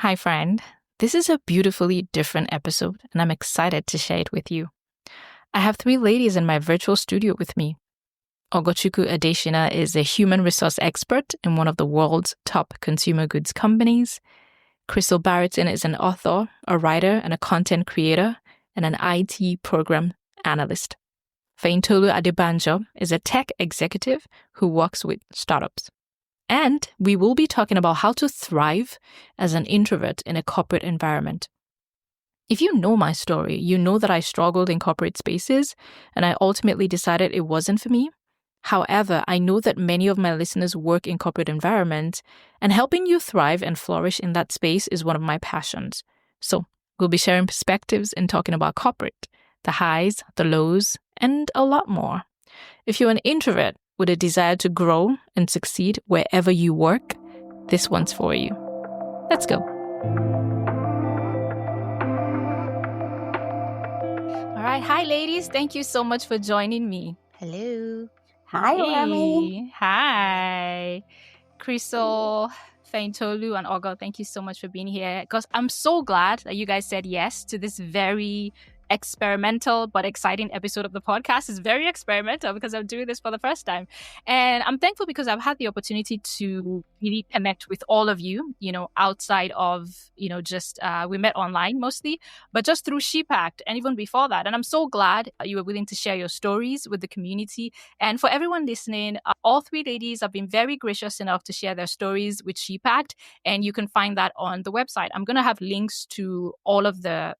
Hi, friend. This is a beautifully different episode, and I'm excited to share it with you. I have three ladies in my virtual studio with me. Ogochukwu Adesina is a human resource expert in one of the world's top consumer goods companies. Krystle Barrington is an author, a writer, and a content creator, and an IT program analyst. Fehintolu Adebanjo is a tech executive who works with startups. And we will be talking about how to thrive as an introvert in a corporate environment. If you know my story, you know that I struggled in corporate spaces and I ultimately decided it wasn't for me. However, I know that many of my listeners work in corporate environments, and helping you thrive and flourish in that space is one of my passions. So we'll be sharing perspectives and talking about corporate, the highs, the lows, and a lot more. If you're an introvert with a desire to grow and succeed wherever you work, this one's for you. Let's go. All right. Hi, ladies. Thank you so much for joining me. Hello. Hi, Remy. Hi. Krystle, Fehintolu, and Ogo, thank you so much for being here. Because I'm so glad that you guys said yes to this very experimental but exciting episode of the podcast. It's very experimental because I'm doing this for the first time. And I'm thankful because I've had the opportunity to really connect with all of you, outside of, just we met online mostly, but just through SheepAct and even before that. And I'm so glad you were willing to share your stories with the community. And for everyone listening, all three ladies have been very gracious enough to share their stories with SheepAct. And you can find that on the website. I'm going to have links to all of the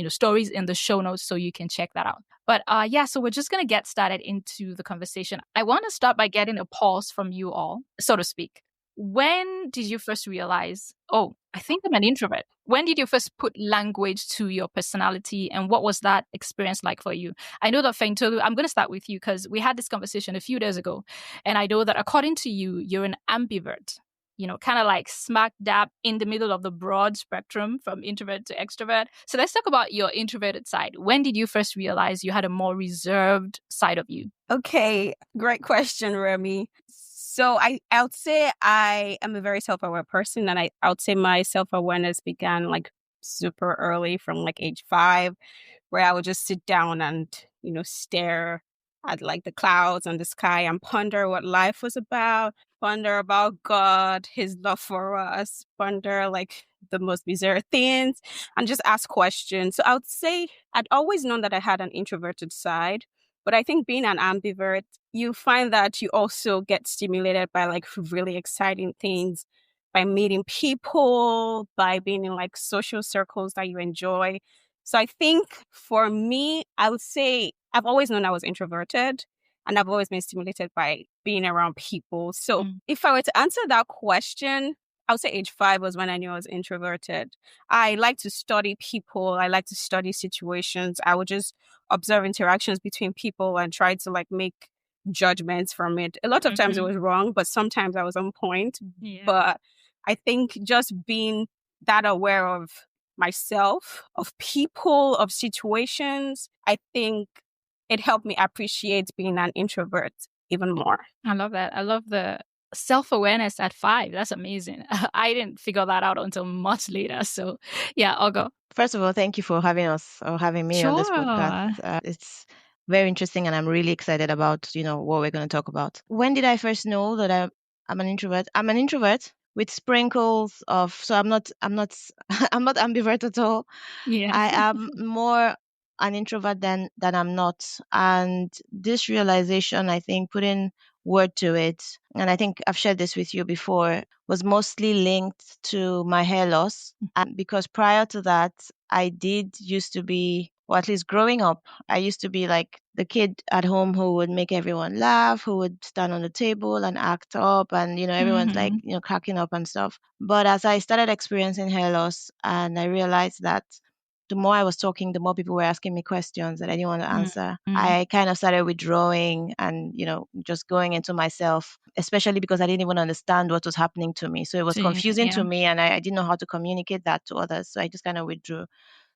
stories in the show notes so you can check that out. But so we're just going to get started into the conversation. I want to start by getting a pause from you all, so to speak. When did you first realize, I think I'm an introvert? When did you first put language to your personality, and what was that experience like for you? I know that Fehintolu, I'm going to start with you because we had this conversation a few days ago, and I know that according to you, you're an ambivert. Kind of like smack dab in the middle of the broad spectrum from introvert to extrovert. So let's talk about your introverted side. When did you first realize you had a more reserved side of you? Okay, great question, Remy. So I would say I am a very self-aware person, and I would say my self-awareness began like super early from like age 5, where I would just sit down and, stare at like the clouds and the sky and ponder what life was about, ponder about God, his love for us, ponder like the most bizarre things and just ask questions. So I would say I'd always known that I had an introverted side, but I think being an ambivert, you find that you also get stimulated by like really exciting things, by meeting people, by being in like social circles that you enjoy. So I think for me, I would say I've always known I was introverted, and I've always been stimulated by being around people. So if I were to answer that question, I would say age 5 was when I knew I was introverted. I like to study people. I like to study situations. I would just observe interactions between people and try to like make judgments from it. A lot of times it was wrong, but sometimes I was on point. Yeah. But I think just being that aware of myself, of people, of situations, I think it helped me appreciate being an introvert even more. I love that. I love the self-awareness at 5. That's amazing. I didn't figure that out until much later. So yeah, I'll go. First of all, thank you for having us or having me on this podcast. It's very interesting, and I'm really excited about, what we're going to talk about. When did I first know that I'm an introvert? I'm an introvert with sprinkles of, so I'm not I'm not ambivert at all. Yeah. I am more an introvert than I'm not. And this realization, I think, putting word to it, and I think I've shared this with you before, was mostly linked to my hair loss. And because prior to that, I did used to be, or at least growing up, I used to be like the kid at home who would make everyone laugh, who would stand on the table and act up, and everyone's like cracking up and stuff. But as I started experiencing hair loss, and I realized that the more I was talking, the more people were asking me questions that I didn't want to answer. I kind of started withdrawing and, just going into myself, especially because I didn't even understand what was happening to me. So it was confusing to me, and I didn't know how to communicate that to others. So I just kind of withdrew.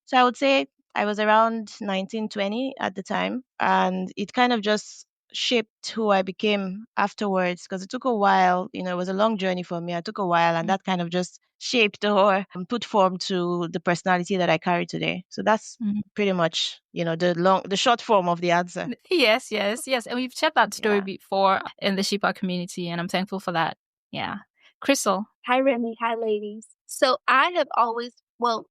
So I would say I was around 19, 20 at the time, and it kind of just shaped who I became afterwards, because it took a while. It was a long journey for me. It took a while, and that kind of just shaped or put form to the personality that I carry today. So that's pretty much, the short form of the answer. Yes. And we've shared that story Yeah. before in the Shippa community, and I'm thankful for that. Yeah. Krystle. Hi, Remy. Hi, ladies. So I have always,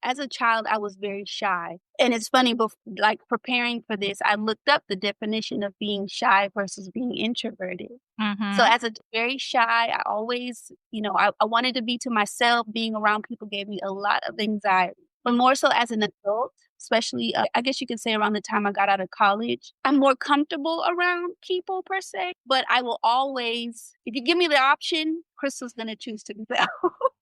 as a child, I was very shy. And it's funny, like preparing for this, I looked up the definition of being shy versus being introverted. So as a very shy, I always, I wanted to be to myself. Being around people gave me a lot of anxiety. But more so as an adult, especially, I guess you could say around the time I got out of college, I'm more comfortable around people per se. But I will always, if you give me the option, Krystle's going to choose to be there.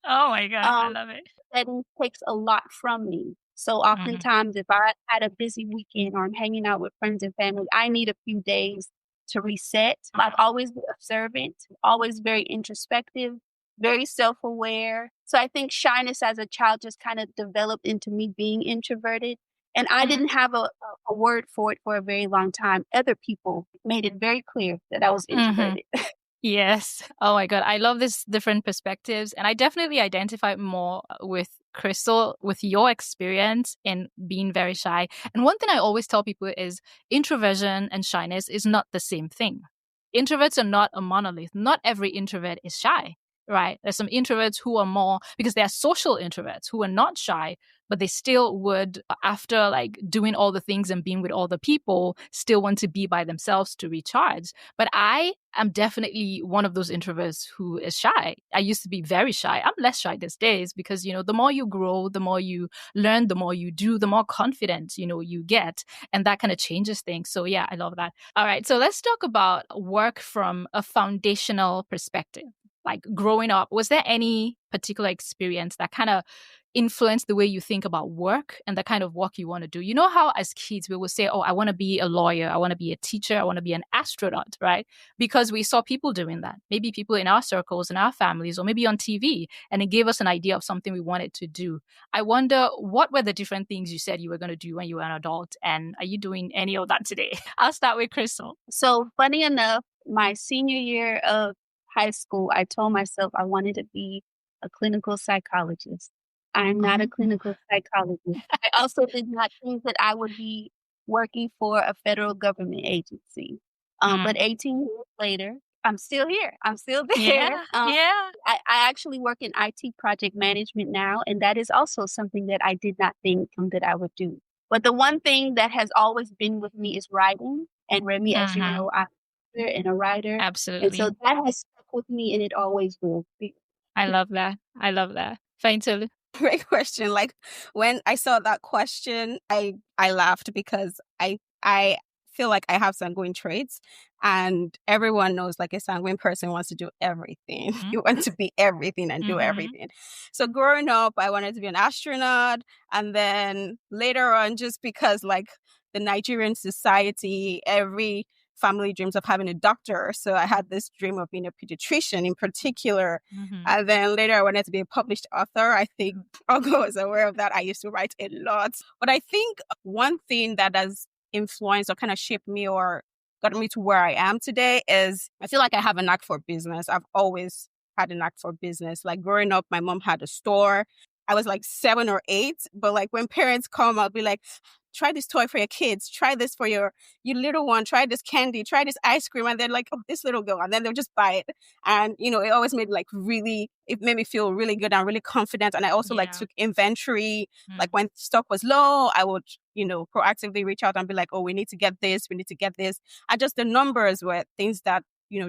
Oh my God, I love it. That takes a lot from me. So oftentimes, if I had a busy weekend or I'm hanging out with friends and family, I need a few days to reset. I've always been observant, always very introspective, very self-aware. So I think shyness as a child just kind of developed into me being introverted. And I didn't have a word for it for a very long time. Other people made it very clear that I was introverted. Yes. Oh my God. I love this different perspectives. And I definitely identify more with Krystle, with your experience in being very shy. And one thing I always tell people is introversion and shyness is not the same thing. Introverts are not a monolith. Not every introvert is shy, right? There's some introverts who are more, because they are social introverts who are not shy, but they still would, after like doing all the things and being with all the people, still want to be by themselves to recharge. But I am definitely one of those introverts who is shy. I used to be very shy. I'm less shy these days because, the more you grow, the more you learn, the more you do, the more confident, you get. And that kind of changes things. So yeah, I love that. All right. So let's talk about work from a foundational perspective. Like growing up, was there any particular experience that kind of influence the way you think about work and the kind of work you want to do? You know how as kids we will say, oh, I want to be a lawyer, I want to be a teacher, I want to be an astronaut, right? Because we saw people doing that, maybe people in our circles, in our families, or maybe on TV, and it gave us an idea of something we wanted to do. I wonder, what were the different things you said you were going to do when you were an adult, and are you doing any of that today? I'll start with Krystle. So funny enough, my senior year of high school, I told myself I wanted to be a clinical psychologist. I'm not a clinical psychologist. I also did not think that I would be working for a federal government agency. But 18 years later, I'm still here. I'm still there. I actually work in IT project management now, and that is also something that I did not think that I would do. But the one thing that has always been with me is writing. And Remy, as you know, I'm a reader and a writer. Absolutely. And so that has stuck with me, and it always will be. I love that. Fehintolu. Great question. Like when I saw that question, I laughed because I feel like I have sanguine traits, and everyone knows like a sanguine person wants to do everything. You want to be everything and do everything. So growing up, I wanted to be an astronaut, and then later on, just because like the Nigerian society, every family dreams of having a doctor. So I had this dream of being a pediatrician in particular. And then later I wanted to be a published author. I think Ogo is aware of that. I used to write a lot. But I think one thing that has influenced or kind of shaped me or got me to where I am today is I feel like I have a knack for business. I've always had a knack for business. Like growing up, my mom had a store. I was like 7 or 8, but like when parents come, I'll be like, try this toy for your kids, try this for your little one, try this candy, try this ice cream. And they're like, oh, this little girl. And then they'll just buy it. And, it always made it made me feel really good and really confident. And I also like took inventory. Like when stock was low, I would, proactively reach out and be like, oh, we need to get this. And just the numbers were things that,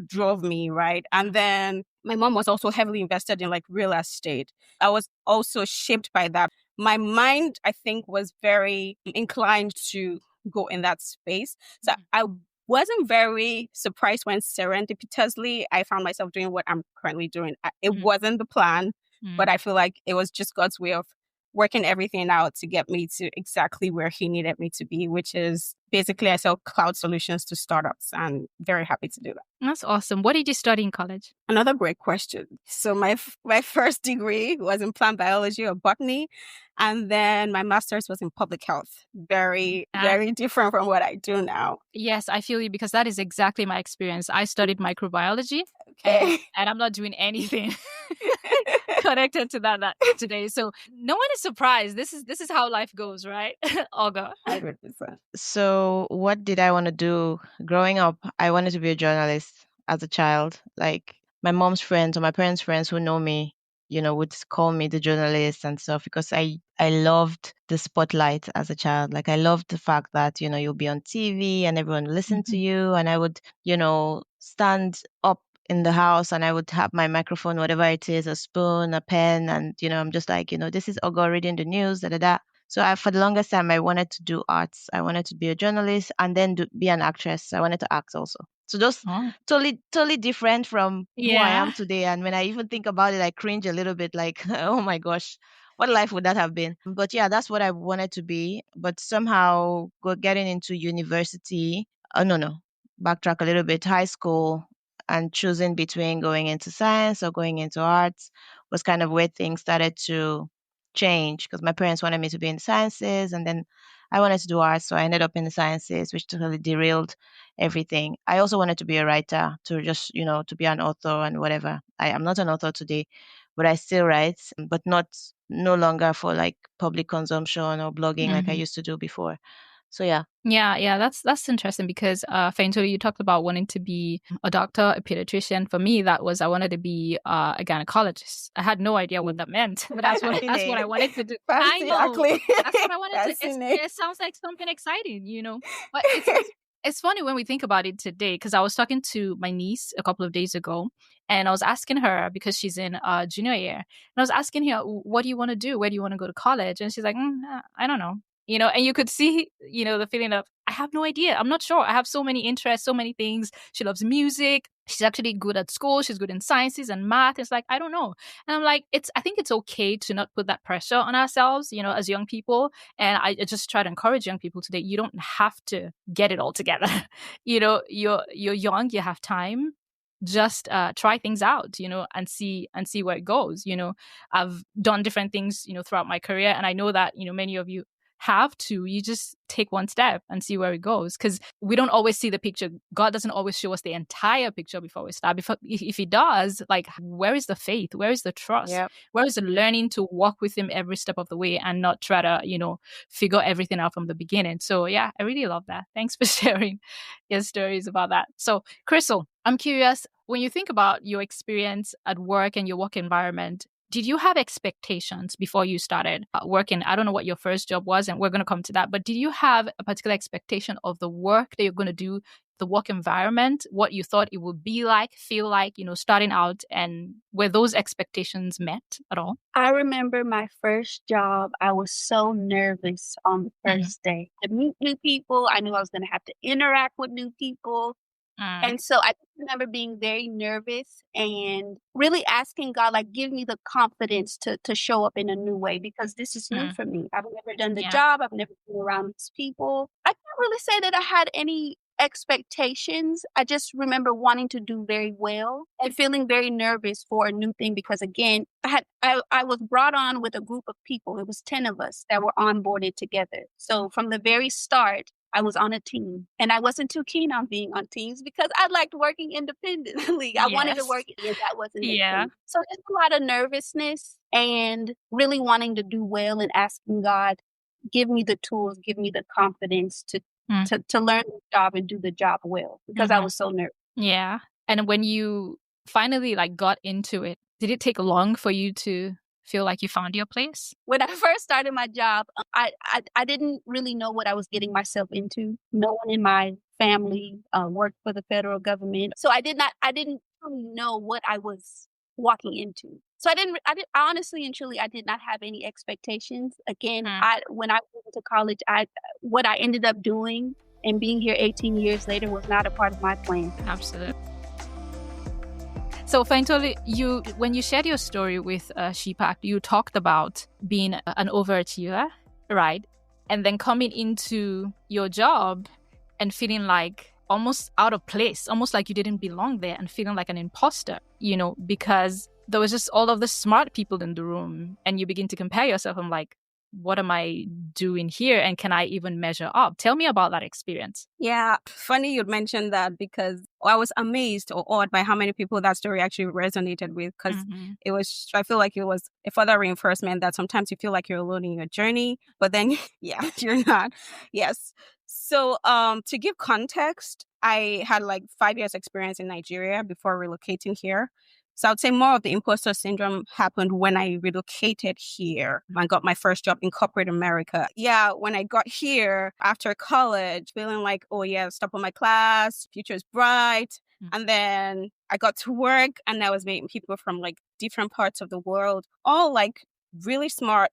drove me, right? And then my mom was also heavily invested in like real estate. I was also shaped by that. My mind, I think, was very inclined to go in that space. So I wasn't very surprised when serendipitously I found myself doing what I'm currently doing. It wasn't the plan, but I feel like it was just God's way of working everything out to get me to exactly where he needed me to be, which is basically I sell cloud solutions to startups, and very happy to do that. That's awesome. What did you study in college? Another great question. So my first degree was in plant biology or botany, and then my master's was in public health. Very different from what I do now. Yes, I feel you, because that is exactly my experience. I studied microbiology, Okay. and I'm not doing anything connected to that today. So no one is surprised. This is how life goes, right? Olga. 100%. So what did I want to do? Growing up, I wanted to be a journalist as a child. Like my mom's friends or my parents' friends who know me, would call me the journalist and stuff, because I loved the spotlight as a child. Like I loved the fact that, you'll be on TV and everyone will listen to you. And I would, stand up in the house and I would have my microphone, whatever it is, a spoon, a pen. And, I'm just like, this is Ogo reading the news, da da da. So for the longest time, I wanted to do arts. I wanted to be a journalist and then be an actress. I wanted to act also. So those totally different from who I am today. And when I even think about it, I cringe a little bit, like, oh my gosh, what life would that have been? But yeah, that's what I wanted to be. But somehow getting into university, backtrack a little bit, high school, and choosing between going into science or going into arts was kind of where things started to change, because my parents wanted me to be in sciences and then I wanted to do arts. So I ended up in the sciences, which totally derailed everything. I also wanted to be a writer, to just, to be an author and whatever. I am not an author today, but I still write, but no longer for like public consumption or blogging like I used to do before. So yeah. Yeah, that's interesting, because Fehintolu, you talked about wanting to be a doctor, a pediatrician. For me, that was, I wanted to be a gynecologist. I had no idea what that meant, but that's what I wanted to do. I know. That's what I wanted to. It sounds like something exciting, But it's funny when we think about it today, because I was talking to my niece a couple of days ago, and I was asking her, because she's in junior year, and I was asking her, what do you want to do? Where do you want to go to college? And she's like, I don't know. And you could see, the feeling of, I have no idea. I'm not sure. I have so many interests, so many things. She loves music. She's actually good at school. She's good in sciences and math. It's like, I don't know. And I'm like, I think it's okay to not put that pressure on ourselves, as young people. And I just try to encourage young people today. You don't have to get it all together. You're young, you have time. Just try things out, and see where it goes. I've done different things, throughout my career. And I know that, many of you have to. You just take one step and see where it goes, because we don't always see the picture. God doesn't always show us the entire picture before we start. If he does, like, where is the faith? Where is the trust? Yep. Where is the learning to walk with him every step of the way and not try to, figure everything out from the beginning? So yeah, I really love that. Thanks for sharing your stories about that. So Krystle, I'm curious, when you think about your experience at work and your work environment, did you have expectations before you started working? I don't know what your first job was, and we're going to come to that. But did you have a particular expectation of the work that you're going to do, the work environment, what you thought it would be like, feel like, starting out? And were those expectations met at all? I remember my first job. I was so nervous on the first day to meet new people. I knew I was going to have to interact with new people. And so I remember being very nervous and really asking God, like, give me the confidence to show up in a new way, because this is new for me. I've never done the job. I've never been around these people. I can't really say that I had any expectations. I just remember wanting to do very well and feeling very nervous for a new thing, because again, I was brought on with a group of people. It was 10 of us that were onboarded together. So from the very start, I was on a team, and I wasn't too keen on being on teams because I liked working independently. I wanted to work, and that wasn't the thing. So just a lot of nervousness and really wanting to do well and asking God, give me the tools, give me the confidence to learn the job and do the job well, because I was so nervous. Yeah. And when you finally got into it, did it take long for you to feel like you found your place? When I first started my job, I didn't really know what I was getting myself into. No one in my family worked for the federal government, so I didn't really know what I was walking into. So I didn't honestly and truly, I did not have any expectations. Again, when I went to college, what I ended up doing and being here 18 years later was not a part of my plan. Absolutely. So Fehintolu, when you shared your story with ShePact, you talked about being an overachiever, right? And then coming into your job and feeling like almost out of place, almost like you didn't belong there, and feeling like an imposter, because there was just all of the smart people in the room, and you begin to compare yourself. I'm like, what am I doing here? And can I even measure up? Tell me about that experience. Yeah, funny you'd mention that, because I was amazed or awed by how many people that story actually resonated with, because I feel like it was a further reinforcement that sometimes you feel like you're alone in your journey, but then, yeah, you're not. Yes. So to give context, I had like 5 years experience in Nigeria before relocating here. So I would say more of the imposter syndrome happened when I relocated here and got my first job in corporate America. Yeah, when I got here after college, feeling like, oh yeah, top of my class, future is bright. And then I got to work and I was meeting people from like different parts of the world, all like really smart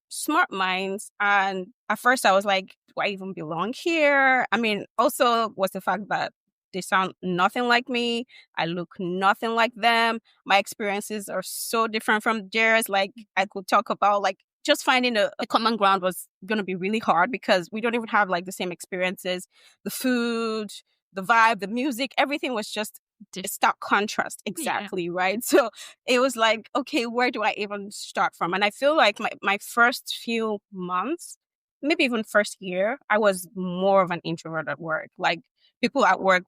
minds. And at first I was like, do I even belong here? I mean, also was the fact that they sound nothing like me. I look nothing like them. My experiences are so different from theirs. Like I could talk about like just finding a common ground was going to be really hard because we don't even have like the same experiences. The food, the vibe, the music, everything was just a stark contrast. Exactly. Right. So it was like, okay, where do I even start from? And I feel like my first few months, maybe even first year, I was more of an introvert at work. Like people at work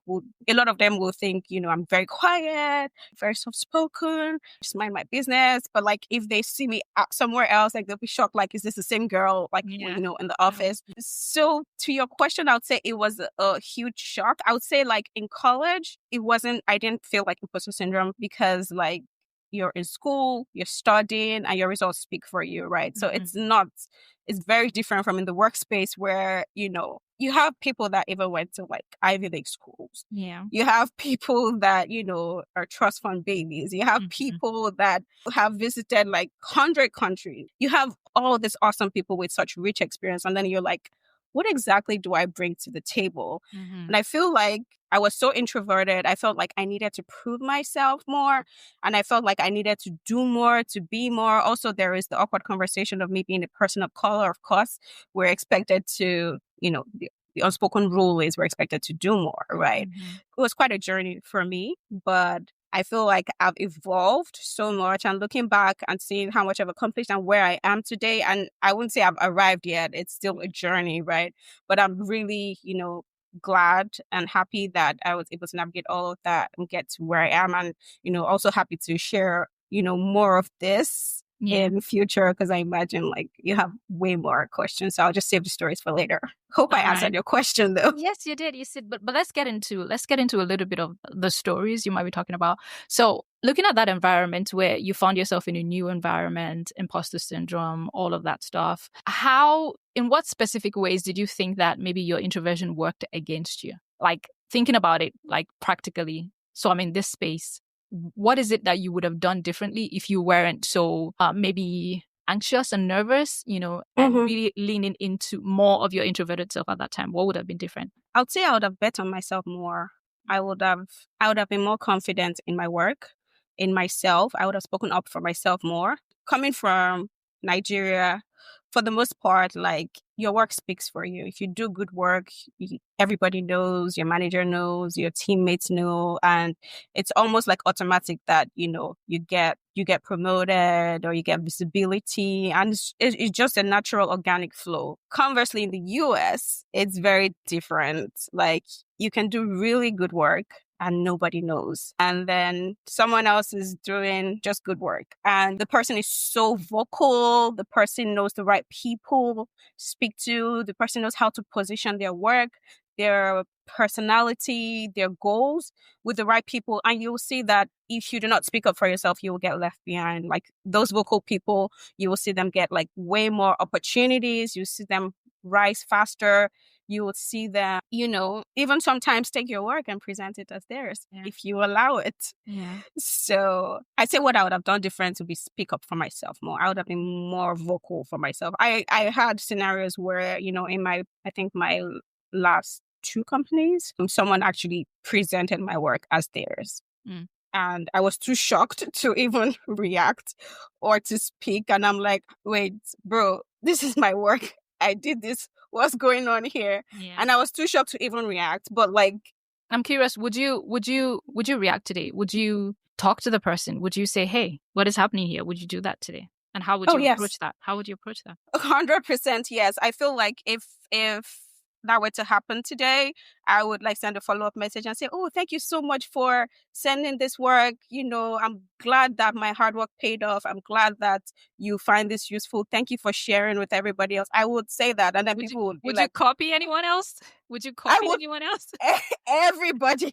a lot of them will think, I'm very quiet, very soft-spoken, just mind my business. But like if they see me out somewhere else, like they'll be shocked, like, is this the same girl, like, in the office? So to your question, I would say it was a huge shock. I would say like in college, I didn't feel like imposter syndrome because like you're in school, you're studying, and your results speak for you, right? So it's very different from in the workspace where, you have people that even went to like Ivy League schools. Yeah. You have people that, are trust fund babies. You have people that have visited like 100 countries. You have all these awesome people with such rich experience. And then you're like, what exactly do I bring to the table? And I feel like I was so introverted. I felt like I needed to prove myself more. And I felt like I needed to do more, to be more. Also, there is the awkward conversation of me being a person of color. Of course, we're expected to, the unspoken rule is we're expected to do more, right? It was quite a journey for me, but I feel like I've evolved so much, and looking back and seeing how much I've accomplished and where I am today. And I wouldn't say I've arrived yet. It's still a journey, right? But I'm really, glad and happy that I was able to navigate all of that and get to where I am. And, also happy to share, more of this in future, because I imagine like you have way more questions. So I'll just save the stories for later. Hope I answered your question though. Yes, you did. You said, but let's get into a little bit of the stories you might be talking about. So looking at that environment where you found yourself in a new environment, imposter syndrome, all of that stuff, in what specific ways did you think that maybe your introversion worked against you? Like thinking about it, like practically. So I'm in this space. What is it that you would have done differently if you weren't so maybe anxious and nervous, and really leaning into more of your introverted self at that time? What would have been different? I would say I would have bet on myself more. I would have been more confident in my work, in myself. I would have spoken up for myself more. Coming from Nigeria, for the most part, like your work speaks for you. If you do good work, everybody knows, your manager knows, your teammates know, and it's almost like automatic that, you get promoted or you get visibility, and it's just a natural organic flow. Conversely, in the US, it's very different. Like you can do really good work and nobody knows. And then someone else is doing just good work. And the person is so vocal. The person knows the right people to speak to. The person knows how to position their work, their personality, their goals with the right people. And you'll see that if you do not speak up for yourself, you will get left behind. Like those vocal people, you will see them get like way more opportunities. You see them rise faster. You will see them, even sometimes take your work and present it as theirs if you allow it. Yeah. So I'd say what I would have done different would be speak up for myself more. I would have been more vocal for myself. I had scenarios where, in my last 2 companies, someone actually presented my work as theirs. And I was too shocked to even react or to speak. And I'm like, wait, bro, this is my work. I did this. What's going on here? Yeah. And I was too shocked to even react. But like, I'm curious, would you react today? Would you talk to the person? Would you say, hey, what is happening here? Would you do that today? And how would you approach that? How would you approach that? 100% yes. I feel like if that were to happen today, I would like send a follow-up message and say, oh, thank you so much for sending this work. You know, I'm glad that my hard work paid off. I'm glad that you find this useful. Thank you for sharing with everybody else. I would say that. And then people would be like, would you copy anyone else? Would you copy anyone else? Everybody.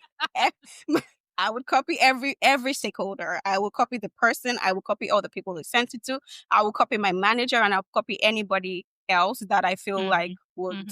I would copy every stakeholder. I will copy the person. I will copy all the people who sent it to. I will copy my manager, and I'll copy anybody else that I feel like would.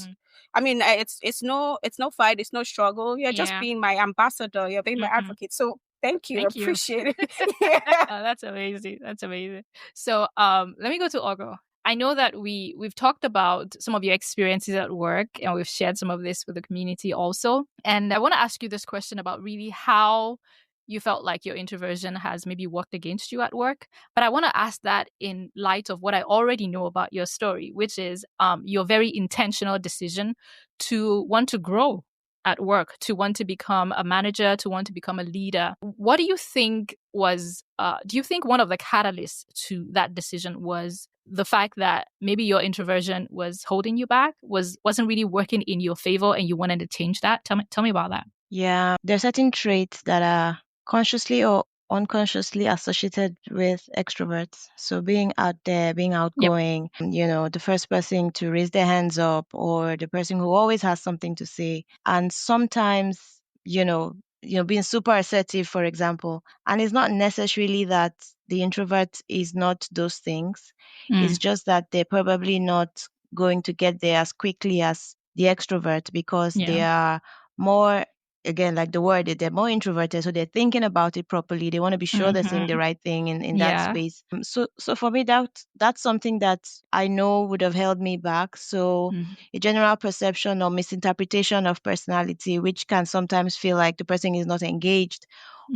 I mean, it's no fight. It's no struggle. You're just being my ambassador. You're being my advocate. So thank you. Appreciate it. Oh, that's amazing. That's amazing. So let me go to Ogo. I know that we've talked about some of your experiences at work, and we've shared some of this with the community also. And I want to ask you this question about really how you felt like your introversion has maybe worked against you at work. But I want to ask that in light of what I already know about your story, which is your very intentional decision to want to grow at work, to want to become a manager, to want to become a leader. What do you think was, do you think one of the catalysts to that decision was the fact that maybe your introversion was holding you back, wasn't really working in your favor, and you wanted to change that? Tell me about that. Yeah, there are certain traits that are consciously or unconsciously associated with extroverts. So being out there, being outgoing, the first person to raise their hands up, or the person who always has something to say. And sometimes, being super assertive, for example. And it's not necessarily that the introvert is not those things. It's just that they're probably not going to get there as quickly as the extrovert, because they are more, again, like the word, they're more introverted, so they're thinking about it properly. They want to be sure they're saying the right thing in that space. So for me, that's something that I know would have held me back. So a general perception or misinterpretation of personality, which can sometimes feel like the person is not engaged,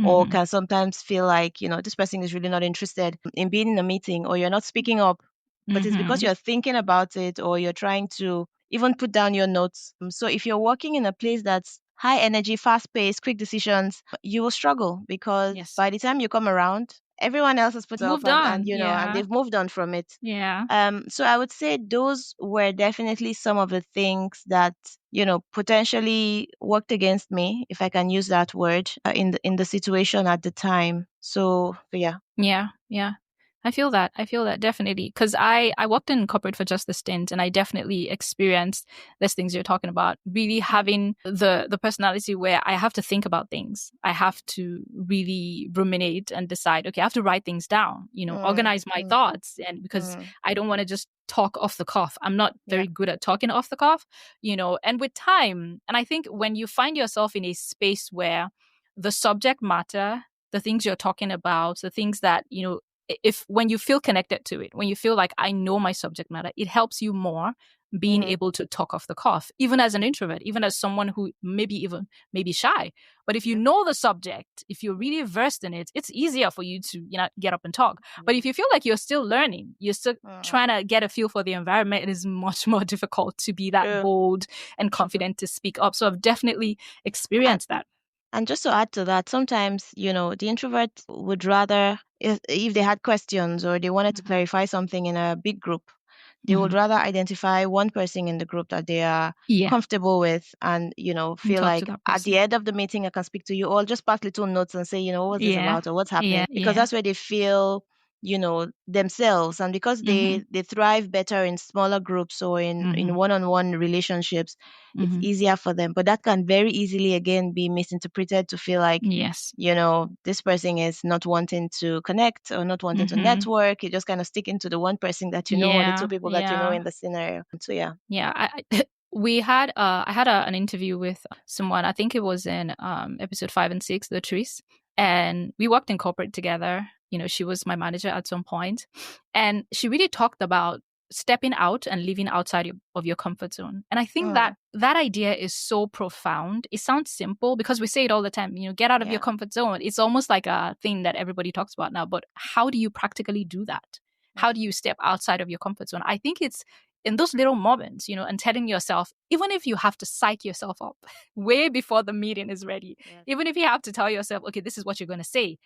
or can sometimes feel like, this person is really not interested in being in a meeting, or you're not speaking up, but it's because you're thinking about it, or you're trying to even put down your notes. So if you're working in a place that's high energy, fast paced, quick decisions, you will struggle, because by the time you come around, everyone else has put moved up, on, and they've moved on from it. So I would say those were definitely some of the things that, potentially worked against me, if I can use that word, in the situation at the time. So yeah. I feel that definitely, because I worked in corporate for just a stint, and I definitely experienced these things you're talking about, really having the personality where I have to think about things. I have to really ruminate and decide, okay, I have to write things down, organize my thoughts, and because I don't want to just talk off the cuff. I'm not very good at talking off the cuff, and with time, and I think when you find yourself in a space where the subject matter, the things you're talking about, the things that, when you feel connected to it, when you feel like I know my subject matter, it helps you more being able to talk off the cuff, even as an introvert, even as someone who maybe shy. But if you know the subject, if you're really versed in it, it's easier for you to, get up and talk. But if you feel like you're still learning, you're still trying to get a feel for the environment, it is much more difficult to be that bold and confident to speak up. So I've definitely experienced that. And just to add to that, sometimes, the introvert would rather, if they had questions or they wanted to clarify something in a big group, they would rather identify one person in the group that they are comfortable with, and, feel like at the end of the meeting, I can speak to you, or just pass little notes and say, what was this about, or what's happening? Because that's where they feel, themselves. And because they thrive better in smaller groups or in one-on-one relationships, it's easier for them. But that can very easily, again, be misinterpreted to feel like, this person is not wanting to connect or not wanting to network. You just kind of sticking to the one person that you know, or the two people that you know in the scenario. So we had I had an interview with someone, I think it was in episode 5 and 6, Latrice, and we worked in corporate together. She was my manager at some point, and she really talked about stepping out and living outside of your comfort zone. And I think that idea is so profound. It sounds simple because we say it all the time, get out of your comfort zone. It's almost like a thing that everybody talks about now, but how do you practically do that? How do you step outside of your comfort zone? I think it's in those little moments, and telling yourself, even if you have to psych yourself up way before the meeting is ready, even if you have to tell yourself, okay, this is what you're going to say,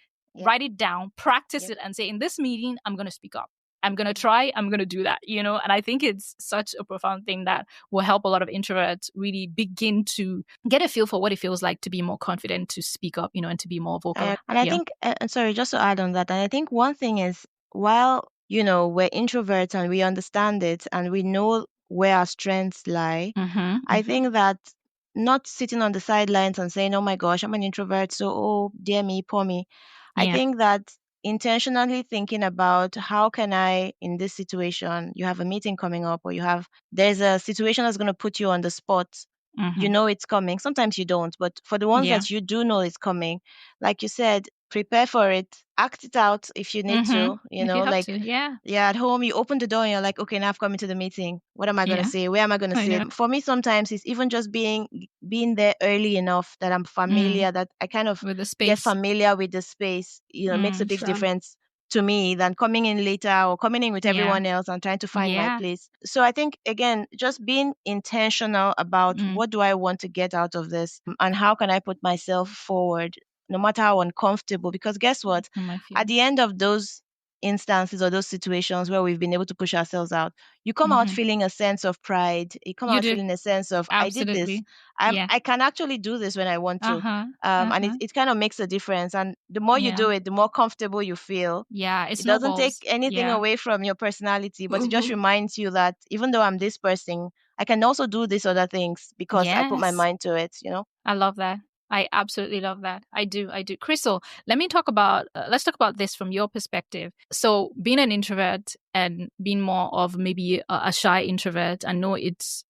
write it down, practice it, and say, in this meeting, I'm going to speak up. I'm going to try, I'm going to do that, and I think it's such a profound thing that will help a lot of introverts really begin to get a feel for what it feels like to be more confident, to speak up, and to be more vocal. And I think, sorry, just to add on that, and I think one thing is, while, we're introverts and we understand it and we know where our strengths lie, I think that not sitting on the sidelines and saying, oh my gosh, I'm an introvert, so, oh, dear me, poor me. I think that intentionally thinking about how can I, in this situation, you have a meeting coming up, or there's a situation that's going to put you on the spot. You know it's coming. Sometimes you don't, but for the ones that you do know it's coming, like you said, prepare for it, act it out if you need to, at home, you open the door and you're like, okay, now I've come into the meeting. What am I going to say? Where am I going to sit? For me, sometimes it's even just being there early enough that I'm familiar, that I kind of get familiar with the space, makes a big difference to me than coming in later or coming in with everyone else and trying to find my place. So I think, again, just being intentional about what do I want to get out of this and how can I put myself forward, no matter how uncomfortable. Because guess what? At the end of those instances or those situations where we've been able to push ourselves out, you come out feeling a sense of pride. You come out feeling a sense of, I did this. I can actually do this when I want to. And it kind of makes a difference. And the more you do it, the more comfortable you feel. It doesn't take anything away from your personality, but it just reminds you that even though I'm this person, I can also do these other things because I put my mind to it, I love that. I absolutely love that. I do. Krystle, let's talk about this from your perspective. So being an introvert and being more of maybe a shy introvert, I know it's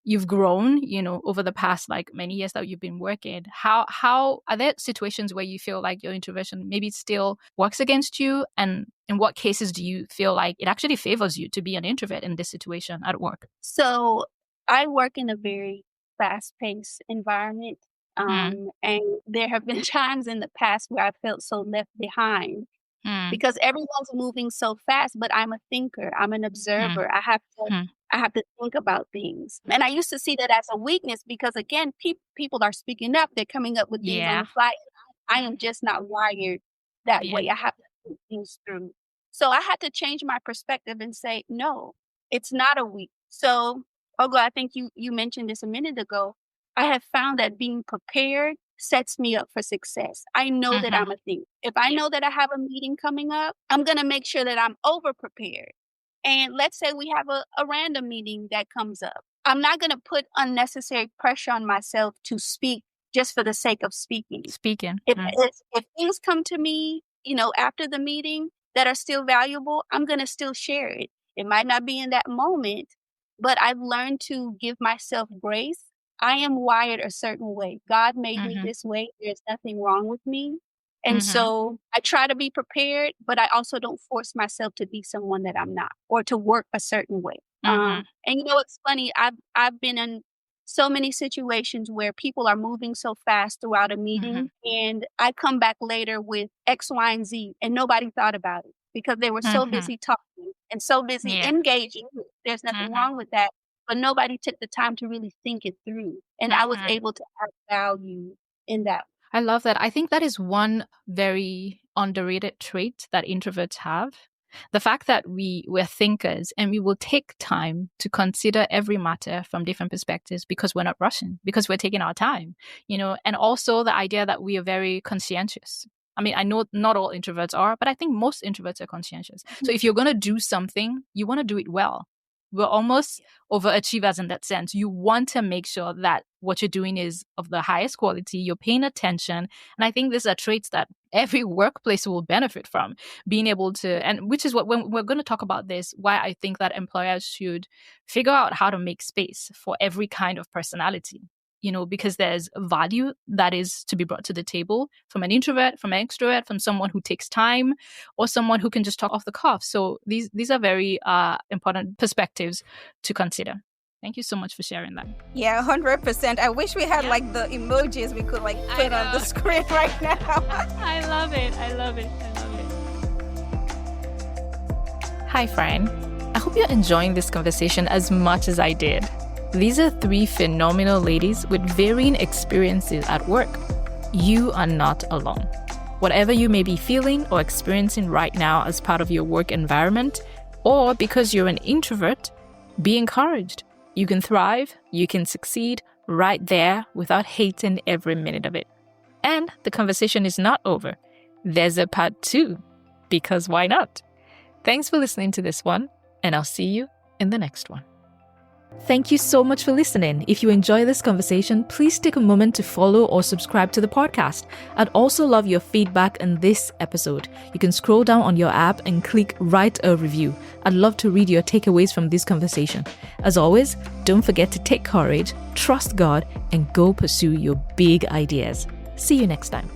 you've grown, over the past many years that you've been working. How are there situations where you feel like your introversion maybe still works against you? And in what cases do you feel like it actually favors you to be an introvert in this situation at work? So I work in a very fast-paced environment. And there have been times in the past where I felt so left behind because everyone's moving so fast, but I'm a thinker. I'm an observer. I have to think about things. And I used to see that as a weakness because, again, people are speaking up. They're coming up with things on the fly. I am just not wired that way. I have to think things through. So I had to change my perspective and say, no, it's not a weakness. So, Ogo, I think you mentioned this a minute ago. I have found that being prepared sets me up for success. I know that I'm a thinker. If I know that I have a meeting coming up, I'm going to make sure that I'm over prepared. And let's say we have a random meeting that comes up. I'm not going to put unnecessary pressure on myself to speak just for the sake of speaking. If things come to me, after the meeting that are still valuable, I'm going to still share it. It might not be in that moment, but I've learned to give myself grace. I am wired a certain way. God made me this way. There's nothing wrong with me. And so I try to be prepared, but I also don't force myself to be someone that I'm not or to work a certain way. And it's funny. I've been in so many situations where people are moving so fast throughout a meeting and I come back later with X, Y, and Z and nobody thought about it because they were so busy talking and so busy engaging. There's nothing wrong with that. But nobody took the time to really think it through. And I was able to add value in that. I love that. I think that is one very underrated trait that introverts have. The fact that we're thinkers and we will take time to consider every matter from different perspectives because we're not rushing, because we're taking our time, and also the idea that we are very conscientious. I mean, I know not all introverts are, but I think most introverts are conscientious. So if you're going to do something, you want to do it well. We're almost overachievers in that sense. You want to make sure that what you're doing is of the highest quality. You're paying attention. And I think these are traits that every workplace will benefit from, being able to, and which is what, when we're going to talk about this, why I think that employers should figure out how to make space for every kind of personality. Because there's value that is to be brought to the table from an introvert, from an extrovert, from someone who takes time, or someone who can just talk off the cuff. So these are very important perspectives to consider. Thank you so much for sharing that. Yeah, 100%. I wish we had the emojis we could put on the screen right now. I love it. Hi, friend. I hope you're enjoying this conversation as much as I did. These are 3 phenomenal ladies with varying experiences at work. You are not alone. Whatever you may be feeling or experiencing right now as part of your work environment, or because you're an introvert, be encouraged. You can thrive, you can succeed right there without hating every minute of it. And the conversation is not over. There's a part 2, because why not? Thanks for listening to this one, and I'll see you in the next one. Thank you so much for listening. If you enjoy this conversation, please take a moment to follow or subscribe to the podcast. I'd also love your feedback on this episode. You can scroll down on your app and click write a review. I'd love to read your takeaways from this conversation. As always, don't forget to take courage, trust God, and go pursue your big ideas. See you next time.